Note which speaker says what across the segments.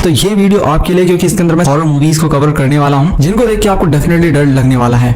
Speaker 1: तो ये वीडियो आपके लिए, क्योंकि इसके अंदर मैं हॉरर मूवीज को कवर करने वाला हूँ जिनको देख के आपको डेफिनेटली डर लगने वाला है।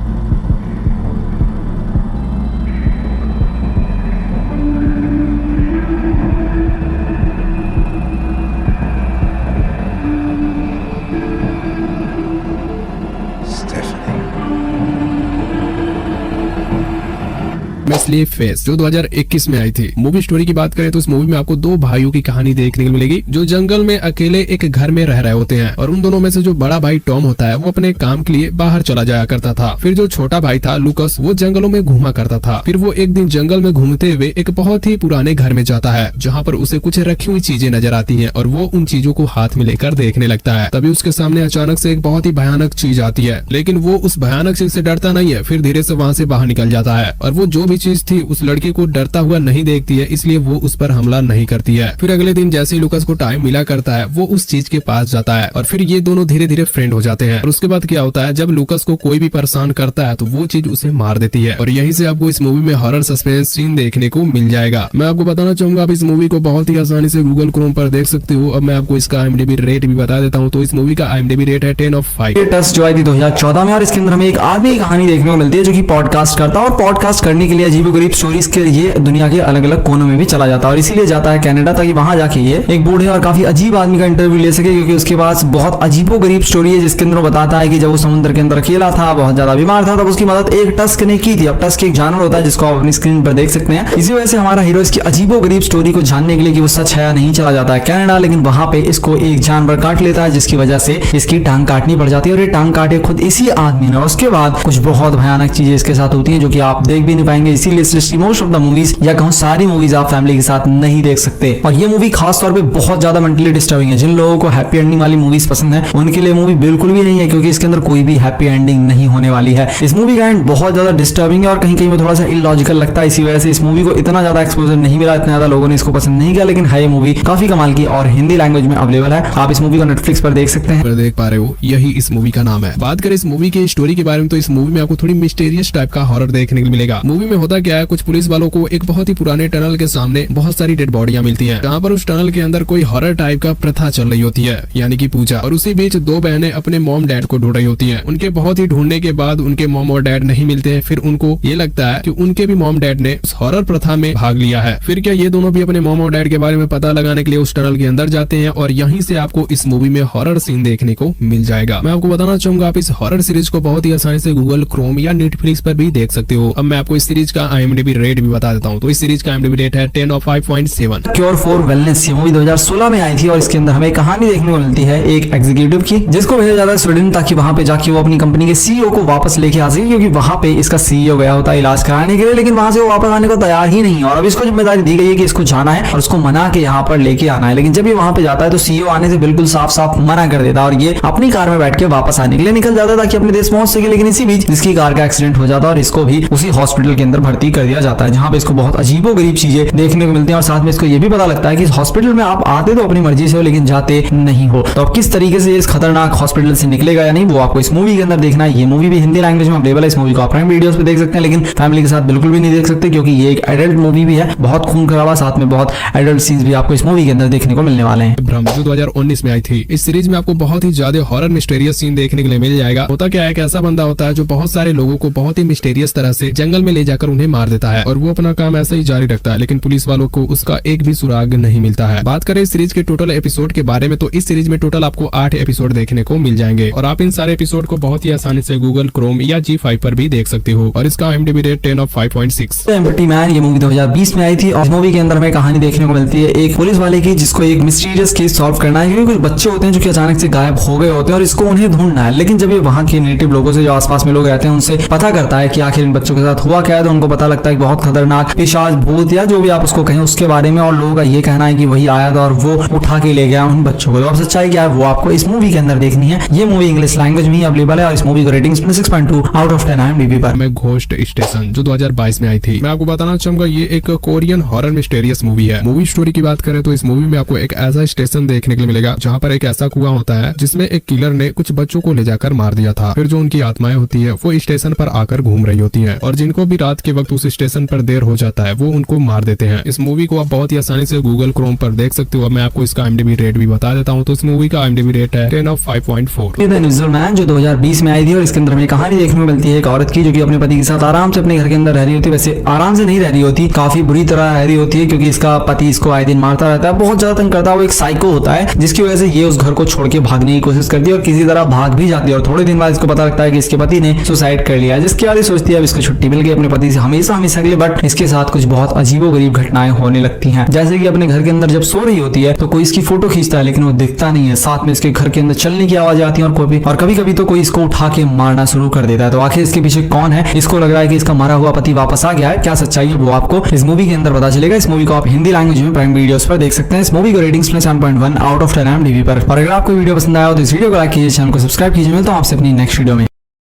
Speaker 2: स्लीप फेस जो 2021 में आई थी। मूवी स्टोरी की बात करें तो इस मूवी में आपको दो भाइयों की कहानी देखने को मिलेगी जो जंगल में अकेले एक घर में रह रहे होते हैं और उन दोनों में से जो बड़ा भाई टॉम होता है वो अपने काम के लिए बाहर चला जाया करता था। फिर जो छोटा भाई था लुकस वो जंगलों में घूमा करता था। फिर वो एक दिन जंगल में घूमते हुए एक बहुत ही पुराने घर में जाता है जहाँ पर उसे कुछ रखी हुई चीजें नजर आती है और वो उन चीजों को हाथ में लेकर देखने लगता है। तभी उसके सामने अचानक से एक बहुत ही भयानक चीज आती है, लेकिन वो उस भयानक चीज से डरता नहीं है। फिर धीरे से वहाँ से बाहर निकल जाता है और वो जो भी चीज थी उस लड़की को डरता हुआ नहीं देखती है, इसलिए वो उस पर हमला नहीं करती है। फिर अगले दिन जैसे ही लुकस को टाइम मिला करता है वो उस चीज के पास जाता है और फिर ये दोनों धीरे धीरे फ्रेंड हो जाते हैं। और उसके बाद क्या होता है, जब लुकस को कोई भी परेशान करता है तो वो चीज उसे मार देती है। और यहीं से आपको इस मूवी में हॉरर सस्पेंस सीन देखने को मिल जाएगा। मैं आपको बताना चाहूंगा आप इस मूवी को बहुत ही आसानी से गूगल क्रोम पर देख सकते हो। अब मैं आपको इसका IMDb रेट भी बता देता हूँ। तो इस मूवी का IMDb रेट है 10/5।
Speaker 1: ये टेस्ट जो आई थी 2014 में और इसके अंदर हमें एक आदमी की कहानी देखने को मिलती है जो कि पॉडकास्ट करता है और पॉडकास्ट करने के लिए अजीबोगरीब स्टोरीज के लिए दुनिया के अलग अलग कोनों में भी चला जाता है और इसीलिए जाता है कनाडा ताकि वहां जाके ये एक बूढ़े और काफी अजीब आदमी का इंटरव्यू ले सके, क्योंकि उसके पास बहुत अजीबोगरीब स्टोरी है जिसके अंदर बताता है कि जब वो समुद्र के अंदर अकेला था, बहुत ज्यादा बीमार था, तब उसकी मदद एक टस्क ने की थी। अब टस्क एक जानवर होता है जिसको आप अपनी स्क्रीन पर देख सकते हैं। इसी वजह से हमारा हीरो इसकी अजीबोगरीब स्टोरी को जानने के लिए कि वो सच है या नहीं चला जाता है कनाडा, लेकिन वहां पे इसको एक जानवर काट लेता है जिसकी वजह से इसकी टांग काटनी पड़ जाती है और ये टांग काटे खुद इसी आदमी ने। उसके बाद कुछ बहुत भयानक चीजें इसके साथ होती है जो कि आप देख भी नहीं पाएंगे। इसीलिए मोस्ट ऑफ द मूवीज या कहूं सारी मूवीज आप फैमिली के साथ नहीं देख सकते। और ये मूवी खास तौर पे बहुत ज्यादा मेंटली डिस्टर्बिंग है। जिन लोगों को हैप्पी एंडिंग वाली मूवीज पसंद है उनके लिए मूवी बिल्कुल भी नहीं है, क्योंकि इसके अंदर कोई भी हैप्पी एंडिंग नहीं होने वाली है। इस मूवी का एंड बहुत ज्यादा डिस्टर्बिंग है और कहीं कहीं में थोड़ा सा इलॉजिकल लगता है। इसी वजह से इस मूवी को इतना ज्यादा एक्सपोजर नहीं मिला, इतना ज्यादा लोगों ने इसको पसंद नहीं किया। लेकिन है ये मूवी काफी कमाल की और हिंदी लैंग्वेज में अवेलेबल है। आप इस मूवी को नेटफ्लिक्स पर देख सकते हैं।
Speaker 2: देख पा रहे हो, यही इस मूवी का नाम है। बात करें इस मूवी की स्टोरी के बारे में तो इस मूवी में आपको थोड़ी मिस्टीरियस टाइप का हॉरर देखने को मिलेगा। मूवी में होता क्या है, कुछ पुलिस वालों को एक बहुत ही पुराने टनल के सामने बहुत सारी डेड बॉडियां मिलती हैं, जहाँ पर उस टनल के अंदर कोई हॉरर टाइप का प्रथा चल रही होती है, यानी कि पूजा। और उसी बीच दो बहनें अपने मॉम डैड को ढूंढ रही होती हैं। उनके बहुत ही ढूंढने के बाद उनके मॉम और डैड नहीं मिलते हैं। फिर उनको ये लगता है कि उनके भी मॉम डैड ने उस हॉरर प्रथा में भाग लिया है। फिर क्या ये दोनों भी अपने मॉम और डैड के बारे में पता लगाने के लिए उस टनल के अंदर जाते हैं और यहीं से आपको इस मूवी में हॉरर सीन देखने को मिल जाएगा। मैं आपको बताना चाहूंगा आप इस हॉरर सीरीज को बहुत ही आसानी से गूगल क्रोम या नेटफ्लिक्स पर भी देख सकते हो। अब मैं आपको इस सीरीज का IMDb रेट भी बता देता हूँ। तो इस सीरीज का IMDb रेट है 10/5.7।
Speaker 1: क्योर फॉर वेलनेस ये मूवी 2016 में आई थी और इसके अंदर हमें कहानी देखने को मिलती है एक एग्जीक्यूटिव की, जिसको भेजा जाता है स्वीडन ताकि वहां पे जाके वो अपनी कंपनी के CEO को वापस लेके आ सके, क्योंकि वहां पे इसका CEO गया होता है इलाज कराने के लिए, लेकिन वहां से वो वापस आने को तैयार ही नहीं है। और अब इसको जिम्मेदारी दी गई है कि इसको जाना है और उसको मना के यहाँ पर लेके आना है। लेकिन जब ये वहां पे जाता है तो CEO आने से बिल्कुल साफ साफ मना कर देता है और ये अपनी कार में बैठ के वापस आने के लिए निकल जाता है ताकि अपने देश पहुंच सके। लेकिन इसी बीच इसकी कार का एक्सीडेंट हो जाता है और इसको भी उसी हॉस्पिटल के अंदर भर्ती कर दिया जाता है, जहाँ पे इसको बहुत अजीबोगरीब चीजें देखने को मिलती है। और साथ में इसको ये भी पता लगता है कि इस हॉस्पिटल में आप आते तो अपनी मर्जी से हो लेकिन जाते नहीं हो। तो अब किस तरीके से इस खतरनाक हॉस्पिटल से निकलेगा या नहीं वो आपको इस मूवी के अंदर देखना है। ये मूवी भी हिंदी लैंग्वेज में अवेलेबल है। इस मूवी को आप प्राइम वीडियोस पे देख सकते हैं, लेकिन फैमिली के साथ बिल्कुल भी नहीं देख सकते क्योंकि ये एक एडल्ट मूवी भी है। बहुत खून खराबा साथ में बहुत एडल्ट सीन्स भी आपको इस मूवी के अंदर देखने को मिलने वाले हैं।
Speaker 2: भ्रम जो 2019 में आई थी, इस सीरीज में आपको बहुत ही ज्यादा हॉरर मिस्टीरियस सीन देखने के लिए मिल जाएगा। होता क्या है, एक ऐसा बंदा होता है जो बहुत सारे लोगों को बहुत ही मिस्टीरियस तरह से जंगल में ले जाकर उन्हें मार देता है और वो अपना काम ऐसे ही जारी रखता है, लेकिन पुलिस वालों को उसका एक भी सुराग नहीं मिलता है। बात करें इस सीरीज के टोटल एपिसोड के बारे में तो इस सीरीज में टोटल आपको 8 एपिसोड देखने को मिल जाएंगे और आप इन सारे एपिसोड को बहुत ही आसानी से गूगल क्रोम या G5 पर भी देख सकते हो। और इसका IMDb रेट 10/5.6।
Speaker 1: एम्प्टी मैन ये मूवी 2020 में आई थी और इस मूवी के अंदर हमें कहानी देखने को मिलती है एक पुलिस वाले की, जिसको एक मिस्टीरियस केस सॉल्व करना है, क्योंकि कुछ बच्चे होते हैं जो कि अचानक से गायब हो गए होते हैं और इसको उन्हें ढूंढना है। लेकिन जब ये वहाँ के नेटिव लोगों से जो आसपास में लोग रहते हैं उनसे पता करता है कि आखिर इन बच्चों के साथ हुआ क्या है, तो उनको पता लगता है कि बहुत खतरनाक पिशाच भूत या जो भी आप उसको कहें उसके बारे में, और लोगों का ये कहना है कि वही आया था और वो उठा के ले गया उन बच्चों को। तो अब सच्चाई क्या है वो आपको इस मूवी के अंदर देखनी है। ये मूवी इंग्लिश लैंग्वेज में ही अवेलेबल है और इस मूवी को रेटिंग्स 6.2 आउट ऑफ 10 IMDb पर।
Speaker 2: मैं घोस्ट स्टेशन जो 2022 में आई थी, मैं आपको बताना चाहूंगा ये एक कोरियन हॉरर मिस्टीरियस मूवी है। मूवी स्टोरी की बात करें तो इस मूवी में आपको एक ऐसा स्टेशन देखने के लिए मिलेगा जहाँ पर एक ऐसा कुआं होता है जिसमें एक किलर ने कुछ बच्चों को ले जाकर मार दिया था। फिर जो उनकी आत्माएं होती है वो स्टेशन पर आकर घूम रही होती हैं और जिनको भी रात के के वक्त उस स्टेशन पर देर हो जाता है, वो उनको मार देते हैं। इस मूवी को आप बहुत ही आसानी से गूगल क्रोम पर देख सकते हो। मैं आपको इसका IMDb रेट भी बता देता हूँ। तो इस मूवी का IMDb रेट है 10 of 5.4।
Speaker 1: द इनविजिबल मैन जो 2020 में आई थी और इसके अंदर हमें कहानी देखने को मिलती है एक औरत की जो कि अपने पति के साथ आराम से अपने घर के अंदर रह रही होती है। वैसे आराम से नहीं रह रही होती, काफी बुरी तरह रह रही होती है क्योंकि इसका पति इसको आए दिन मारता रहता है, बहुत ज्यादा तंग करता है। वो एक साइको होता है जिसकी वजह से ये उस घर को छोड़ के भागने की कोशिश करती है और किसी तरह भाग भी जाती है। और थोड़े दिन बाद इसको पता लगता है कि इसके पति ने सुसाइड कर लिया, जिसके बाद सोचती है अब इसको छुट्टी मिल गई अपने पति से हमेशा के लिए। बट इसके साथ कुछ बहुत अजीबोगरीब घटनाएं होने लगती हैं, जैसे कि अपने घर के अंदर जब सो रही होती है तो कोई इसकी फोटो खींचता है लेकिन वो दिखता नहीं है। साथ में इसके घर के अंदर चलने की आवाज आती है और कभी कभी तो कोई इसको उठा के मारना शुरू कर देता है। तो आखिर इसके पीछे कौन है? इसको लग रहा है कि इसका मरा हुआ पति वापस आ गया है। क्या सच्चाई है वो आपको इस मूवी के अंदर पता चलेगा। इस मूवी को आप हिंदी लैंग्वेज में प्राइम वीडियोस पर देख सकते हैं। इस मूवी को रेटिंग्स में 7.1 आउट ऑफ 10 IMDb पर। और अगर आपको वीडियो पसंद आया हो तो इस वीडियो को लाइक कीजिए, चैनल को सब्सक्राइब कीजिए। मिलता हूं आपसे अपनी नेक्स्ट वीडियो में।